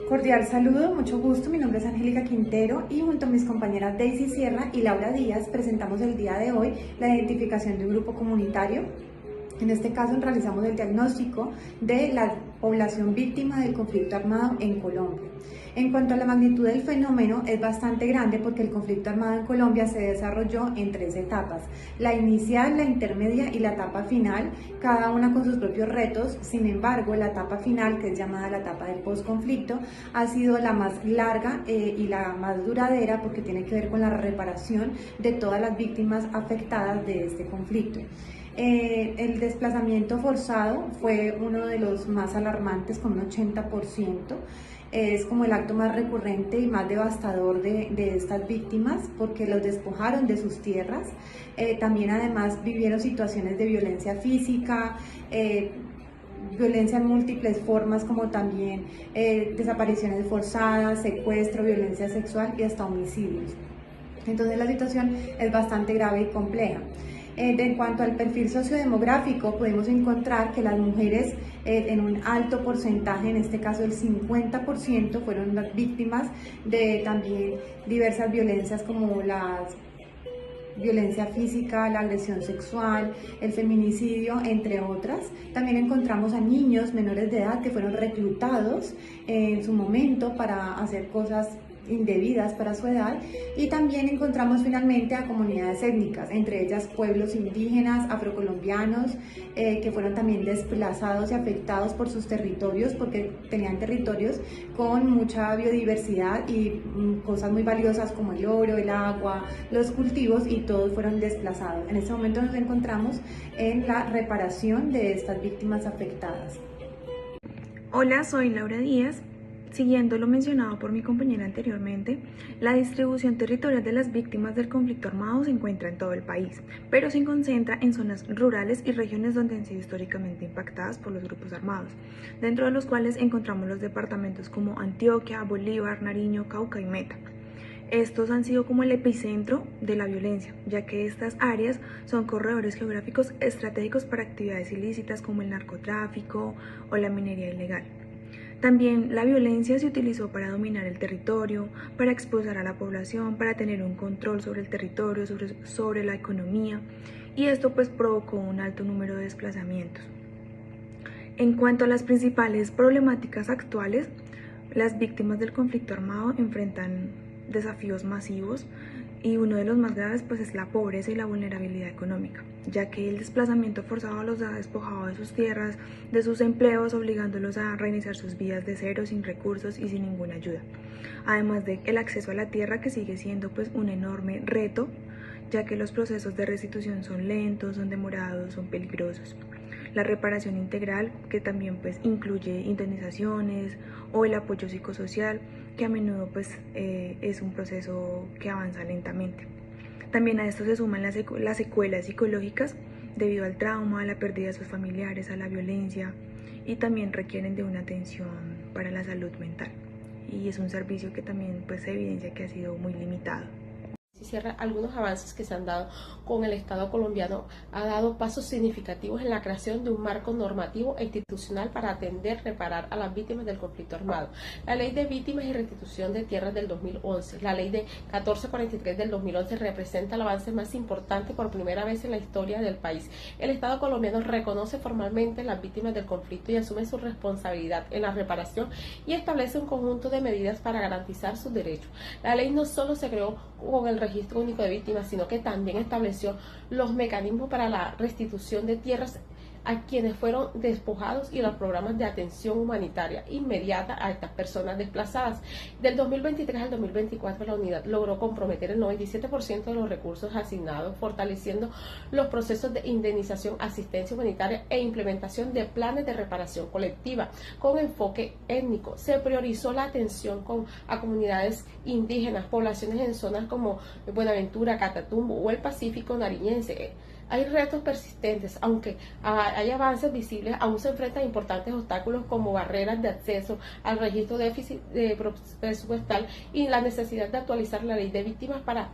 Cordial saludo, mucho gusto. Mi nombre es Angélica Quintero y junto a mis compañeras Daisy Sierra y Laura Díaz presentamos el día de hoy la identificación de un grupo comunitario. En este caso realizamos el diagnóstico de la población víctima del conflicto armado en Colombia. En cuanto a la magnitud del fenómeno, es bastante grande porque el conflicto armado en Colombia se desarrolló en 3 etapas: la inicial, la intermedia y la etapa final, cada una con sus propios retos. Sin embargo, la etapa final, que es llamada la etapa del postconflicto, ha sido la más larga y la más duradera porque tiene que ver con la reparación de todas las víctimas afectadas de este conflicto. El desplazamiento forzado fue uno de los más alarmantes, con un 80%. Es como el acto más recurrente y más devastador de estas víctimas porque los despojaron de sus tierras. También además vivieron situaciones de violencia física, violencia en múltiples formas, como también desapariciones forzadas, secuestro, violencia sexual y hasta homicidios. Entonces la situación es bastante grave y compleja. En cuanto al perfil sociodemográfico, podemos encontrar que las mujeres en un alto porcentaje, en este caso el 50%, fueron las víctimas de también diversas violencias como la violencia física, la agresión sexual, el feminicidio, entre otras. También encontramos a niños menores de edad que fueron reclutados en su momento para hacer cosas indebidas para su edad, y también encontramos finalmente a comunidades étnicas, entre ellas pueblos indígenas, afrocolombianos, que fueron también desplazados y afectados por sus territorios porque tenían territorios con mucha biodiversidad y cosas muy valiosas como el oro, el agua, los cultivos, y todos fueron desplazados. En este momento nos encontramos en la reparación de estas víctimas afectadas. Hola, soy Laura Díaz. Siguiendo lo mencionado por mi compañera anteriormente, la distribución territorial de las víctimas del conflicto armado se encuentra en todo el país, pero se concentra en zonas rurales y regiones donde han sido históricamente impactadas por los grupos armados, dentro de los cuales encontramos los departamentos como Antioquia, Bolívar, Nariño, Cauca y Meta. Estos han sido como el epicentro de la violencia, ya que estas áreas son corredores geográficos estratégicos para actividades ilícitas como el narcotráfico o la minería ilegal. También la violencia se utilizó para dominar el territorio, para expulsar a la población, para tener un control sobre el territorio, sobre la economía, y esto pues provocó un alto número de desplazamientos. En cuanto a las principales problemáticas actuales, las víctimas del conflicto armado enfrentan desafíos masivos, y uno de los más graves pues es la pobreza y la vulnerabilidad económica, ya que el desplazamiento forzado los ha despojado de sus tierras, de sus empleos, obligándolos a reiniciar sus vidas de cero, sin recursos y sin ninguna ayuda. Además de el acceso a la tierra, que sigue siendo pues un enorme reto, ya que los procesos de restitución son lentos, son demorados, son peligrosos. La reparación integral, que también pues incluye indemnizaciones o el apoyo psicosocial, que a menudo pues es un proceso que avanza lentamente. También a esto se suman las secuelas psicológicas debido al trauma, a la pérdida de sus familiares, a la violencia, y también requieren de una atención para la salud mental, y es un servicio que también pues se evidencia que ha sido muy limitado. Cierra, algunos avances que se han dado con el Estado colombiano ha dado pasos significativos en la creación de un marco normativo e institucional para atender, reparar a las víctimas del conflicto armado. La Ley de Víctimas y Restitución de Tierras del 2011, la Ley de 1443 del 2011 representa el avance más importante por primera vez en la historia del país. El Estado colombiano reconoce formalmente las víctimas del conflicto y asume su responsabilidad en la reparación y establece un conjunto de medidas para garantizar sus derechos. La ley no solo se creó con el Registro Único de Víctimas, sino que también estableció los mecanismos para la restitución de tierras a quienes fueron despojados y los programas de atención humanitaria inmediata a estas personas desplazadas. Del 2023 al 2024, la unidad logró comprometer el 97% de los recursos asignados, fortaleciendo los procesos de indemnización, asistencia humanitaria e implementación de planes de reparación colectiva con enfoque étnico. Se priorizó la atención a comunidades indígenas, poblaciones en zonas como Buenaventura, Catatumbo o el Pacífico nariñense. Hay retos persistentes, aunque hay avances visibles, aún se enfrentan importantes obstáculos como barreras de acceso al registro de déficit presupuestal y la necesidad de actualizar la ley de víctimas para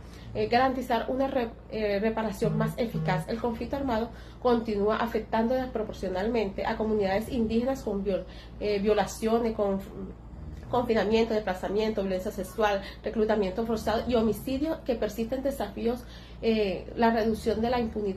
garantizar una reparación más eficaz. El conflicto armado continúa afectando desproporcionalmente a comunidades indígenas con violaciones, con confinamiento, desplazamiento, violencia sexual, reclutamiento forzado y homicidio, que persisten desafíos, la reducción de la impunidad